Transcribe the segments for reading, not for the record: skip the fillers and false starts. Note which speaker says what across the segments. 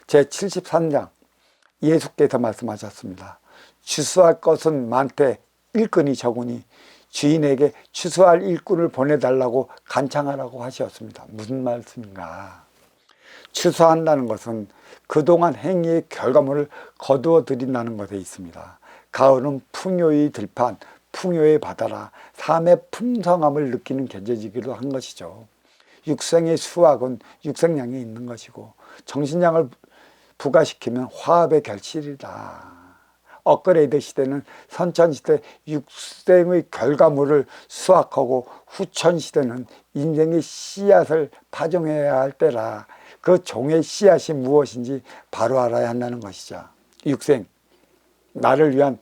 Speaker 1: 제73장 예수께서 말씀하셨습니다. 추수할 것은 많되 일꾼이 적으니 주인에게 추수할 일꾼을 보내달라고 간청하라고 하셨습니다. 무슨 말씀인가? 추수한다는 것은 그동안 행위의 결과물을 거두어 드린다는 것에 있습니다. 가을은 풍요의 들판, 풍요의 바다라 삶의 풍성함을 느끼는 계절이기도 한 것이죠. 육생의 수확은 육생량이 있는 것이고 정신량을 부과시키면 화합의 결실이다. 업그레이드 시대는 선천시대 육생의 결과물을 수확하고 후천시대는 인생의 씨앗을 파종해야 할 때라. 그 종의 씨앗이 무엇인지 바로 알아야 한다는 것이죠. 육생, 나를 위한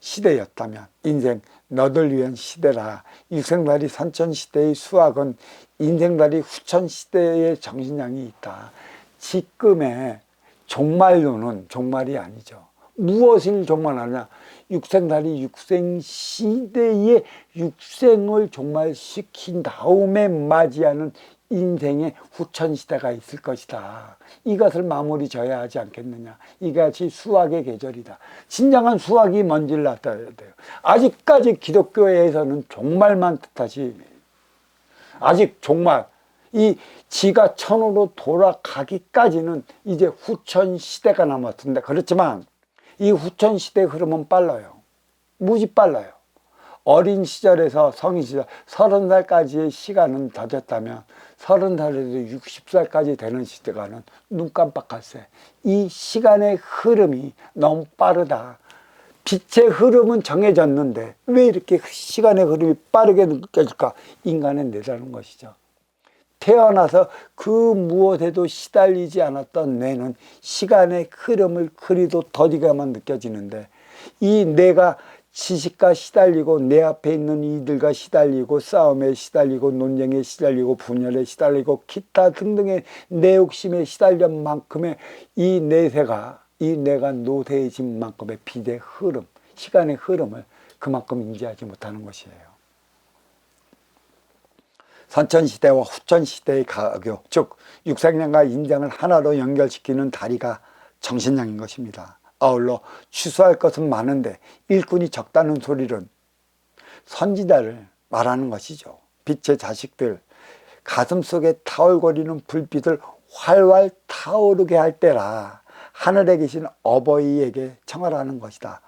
Speaker 1: 시대였다면 인생, 너를 위한 시대라. 육생달이 선천시대의 수확은 인생달이 후천시대의 정신량이 있다. 지금의 종말론은 종말이 아니죠. 무엇을 종말하냐? 육생달이 육생시대의 육생을 종말시킨 다음에 맞이하는 인생의 후천시대가 있을 것이다. 이것을 마무리 져야 하지 않겠느냐. 이것이 수학의 계절이다. 진정한 수학이 뭔지를 나타내야 돼요. 아직까지 기독교에서는 종말만 뜻하지, 아직 종말, 이 지가 천으로 돌아가기까지는 이제 후천시대가 남았습니다. 그렇지만 이 후천시대의 흐름은 빨라요. 무지 빨라요. 어린 시절에서 성인 시절 30살까지의 시간은 더뎠다면 30살에서 60살까지 되는 시대가는 눈 깜빡할 새. 이 시간의 흐름이 너무 빠르다. 빛의 흐름은 정해졌는데 왜 이렇게 시간의 흐름이 빠르게 느껴질까? 인간의 뇌라는 것이죠. 태어나서 그 무엇에도 시달리지 않았던 뇌는 시간의 흐름을 그리도 더디게만 느껴지는데, 이 뇌가 지식과 시달리고 내 앞에 있는 이들과 시달리고 싸움에 시달리고 논쟁에 시달리고 분열에 시달리고 기타 등등의 내 욕심에 시달린 만큼의 이 뇌가 노쇠해진 만큼의 빛의 흐름, 시간의 흐름을 그만큼 인지하지 못하는 것이에요. 선천시대와 후천시대의 가교, 즉 육생량과 인생을 하나로 연결시키는 다리가 정신량인 것입니다. 아울러 추수할 것은 많은데 일꾼이 적다는 소리는 선지자를 말하는 것이죠. 빛의 자식들, 가슴속에 타올거리는 불빛을 활활 타오르게 할 때라 하늘에 계신 어버이에게 청하라는 것이다.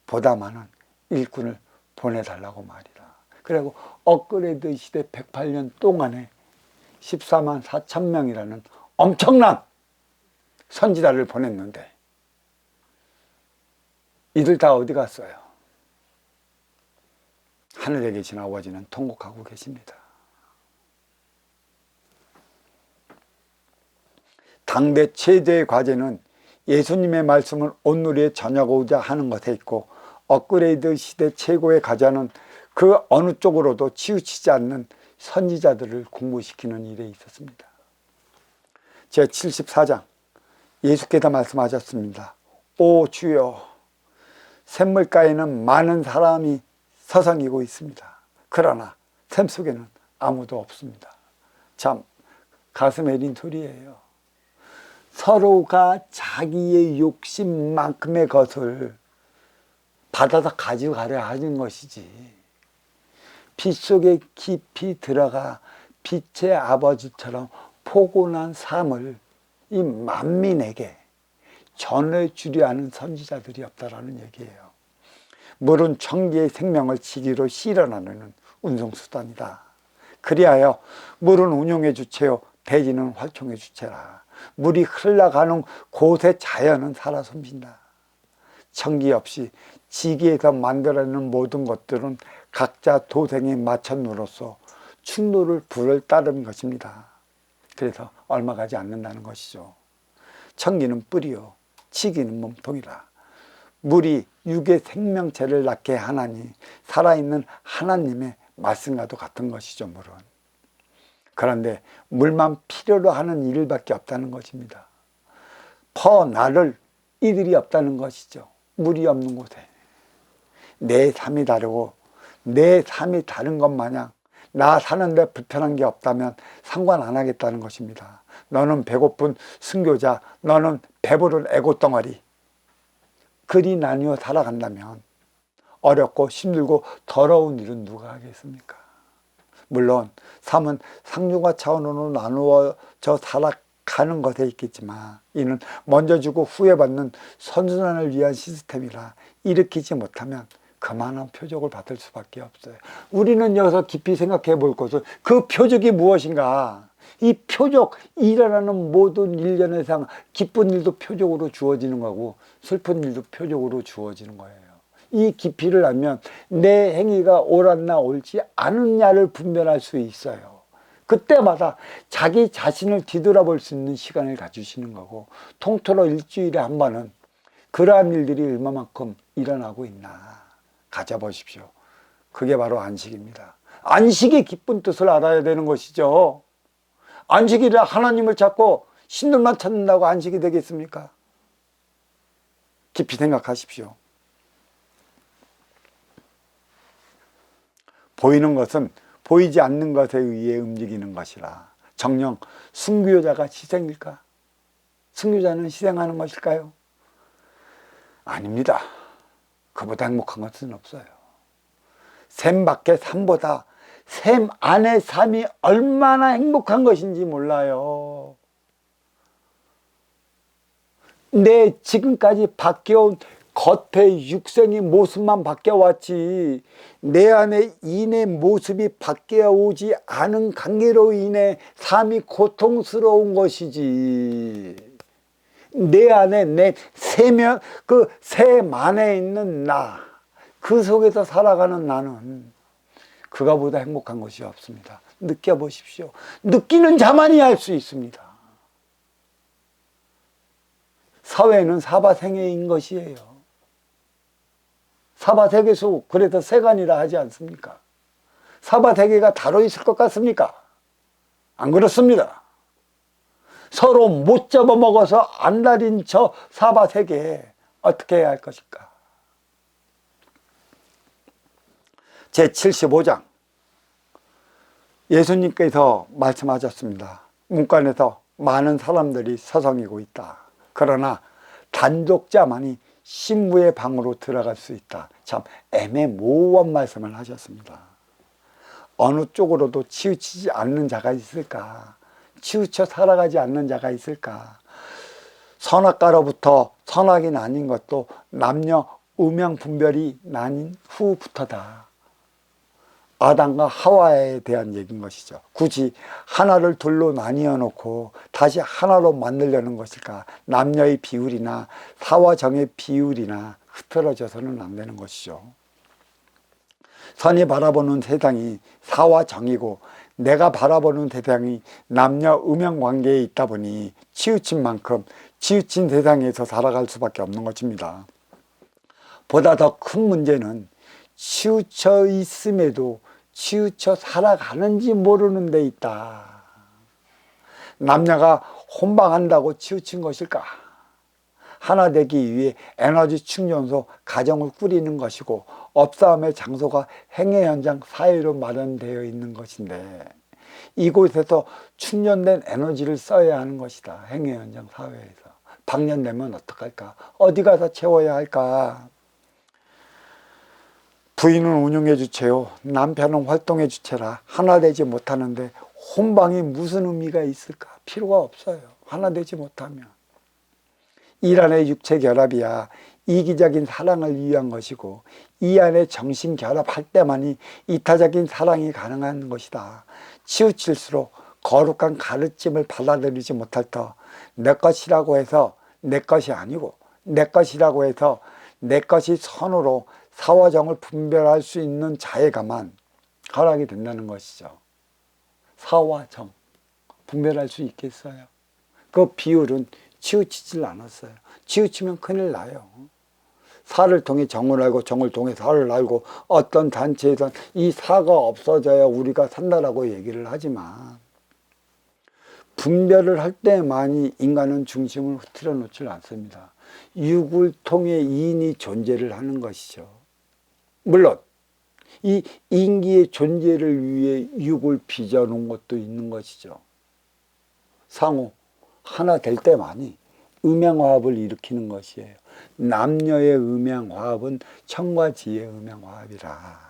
Speaker 1: 보다 많은 일꾼을 보내달라고 말이다. 그리고 업그레이드 시대 108년 동안에 14만 4천 명이라는 엄청난 선지자를 보냈는데 이들 다 어디 갔어요? 하늘에 계신 아버지는 통곡하고 계십니다. 당대 최대의 과제는 예수님의 말씀을 온누리에 전하고자 하는 것에 있고, 업그레이드 시대 최고의 과제는 그 어느 쪽으로도 치우치지 않는 선지자들을 공부시키는 일에 있었습니다. 제74장 예수께서 말씀하셨습니다. 오 주여, 샘물가에는 많은 사람이 서성이고 있습니다. 그러나 샘 속에는 아무도 없습니다. 참 가슴 애린 소리예요. 서로가 자기의 욕심만큼의 것을 받아서 가져가려 하는 것이지, 빛 속에 깊이 들어가 빛의 아버지처럼 포근한 삶을 이 만민에게 전해주려 하는 선지자들이 없다라는 얘기예요. 물은 천기의 생명을 지기로 실현하는 운송수단이다. 그리하여 물은 운용의 주체요 대지는 활동의 주체라. 물이 흘러가는 곳의 자연은 살아 숨쉰다. 천기 없이 지기에서 만들어내는 모든 것들은 각자 도생에 맞춰놓으로써 충돌을 불을 따르는 것입니다. 그래서 얼마 가지 않는다는 것이죠. 천기는 뿌리요 지기는 몸통이라. 물이 육의 생명체를 낳게 하나니 살아있는 하나님의 말씀과도 같은 것이죠. 물은. 그런데 물만 필요로 하는 일밖에 없다는 것입니다. 나를 이들이 없다는 것이죠. 물이 없는 곳에 내 삶이 다르고 내 삶이 다른 것 마냥 나 사는데 불편한 게 없다면 상관 안 하겠다는 것입니다. 너는 배고픈 순교자, 너는 배부른 애고덩어리. 그리 나뉘어 살아간다면 어렵고 힘들고 더러운 일은 누가 하겠습니까? 물론 삶은 상류가 차원으로 나누어져 살아가는 것에 있겠지만 이는 먼저 주고 후에 받는 선순환을 위한 시스템이라 일으키지 못하면 그만한 표적을 받을 수밖에 없어요. 우리는 여기서 깊이 생각해 볼 것은 그 표적이 무엇인가? 이 표적, 일어나는 모든 일련의 상, 기쁜 일도 표적으로 주어지는 거고 슬픈 일도 표적으로 주어지는 거예요. 이 깊이를 알면 내 행위가 옳았나 옳지 않느냐를 분별할 수 있어요. 그때마다 자기 자신을 뒤돌아볼 수 있는 시간을 가주시는 거고 통틀어 일주일에 한 번은 그러한 일들이 얼마만큼 일어나고 있나 가져보십시오. 그게 바로 안식입니다. 안식의 기쁜 뜻을 알아야 되는 것이죠. 안식이라 하나님을 찾고 신들만 찾는다고 안식이 되겠습니까? 깊이 생각하십시오. 보이는 것은 보이지 않는 것에 의해 움직이는 것이라. 정녕 순교자가 희생일까? 순교자는 희생하는 것일까요? 아닙니다. 그보다 행복한 것은 없어요. 샘 밖의 삶보다 샘 안의 삶이 얼마나 행복한 것인지 몰라요. 내 지금까지 바뀌어온 겉의 육생의 모습만 바뀌어왔지 내 안에 인의 모습이 바뀌어오지 않은 관계로 인해 삶이 고통스러운 것이지. 내 안에 내 세면 그 샘 안에 있는 나, 그 속에서 살아가는 나는 그거보다 행복한 것이 없습니다. 느껴보십시오. 느끼는 자만이 알 수 있습니다. 사회는 사바생애인 것이에요. 사바세계수, 그래서 세간이라 하지 않습니까? 사바세계가 다로 있을 것 같습니까? 안 그렇습니다. 서로 못 잡아먹어서 안달인 저 사바세계에 어떻게 해야 할 것일까? 제75장 예수님께서 말씀하셨습니다. 문간에서 많은 사람들이 서성이고 있다. 그러나 단독자만이 신부의 방으로 들어갈 수 있다. 참 애매모호한 말씀을 하셨습니다. 어느 쪽으로도 치우치지 않는 자가 있을까? 치우쳐 살아가지 않는 자가 있을까? 선악과로부터 선악이 나뉜 것도 남녀 음양 분별이 나뉜 후부터다. 아담과 하와에 대한 얘기인 것이죠. 굳이 하나를 둘로 나뉘어 놓고 다시 하나로 만들려는 것일까? 남녀의 비율이나 사와 정의 비율이나 흐트러져서는 안 되는 것이죠. 선이 바라보는 세상이 사와 정이고 내가 바라보는 세상이 남녀 음양 관계에 있다 보니 치우친 만큼 치우친 세상에서 살아갈 수밖에 없는 것입니다. 보다 더 큰 문제는 치우쳐 있음에도 치우쳐 살아가는지 모르는 데 있다. 남녀가 혼방한다고 치우친 것일까? 하나 되기 위해 에너지 충전소 가정을 꾸리는 것이고 업싸움의 장소가 행회 현장 사회로 마련되어 있는 것인데 이곳에서 충전된 에너지를 써야 하는 것이다. 행회 현장 사회에서. 방년되면 어떡할까? 어디 가서 채워야 할까? 부인은 운영의 주체요, 남편은 활동의 주체라 하나 되지 못하는데 혼방이 무슨 의미가 있을까? 필요가 없어요. 하나 되지 못하면. 일 안의 육체 결합이야 이기적인 사랑을 위한 것이고 이 안에 정신 결합할 때만이 이타적인 사랑이 가능한 것이다. 치우칠수록 거룩한 가르침을 받아들이지 못할 터 내 것이라고 해서 내 것이 아니고 내 것이라고 해서 내 것이 선으로 사와 정을 분별할 수 있는 자애가만 허락이 된다는 것이죠. 사와 정 분별할 수 있겠어요? 그 비율은 치우치질 않았어요. 치우치면 큰일 나요. 사를 통해 정을 알고 정을 통해 사를 알고 어떤 단체에선 이 사가 없어져야 우리가 산다라고 얘기를 하지만 분별을 할 때만이 인간은 중심을 흐트러 놓질 않습니다. 육을 통해 이인이 존재를 하는 것이죠. 물론 이 인기의 존재를 위해 육을 빚어놓은 것도 있는 것이죠. 상호 하나 될 때만이 음양화합을 일으키는 것이에요. 남녀의 음양화합은 청과 지의 음양화합이라.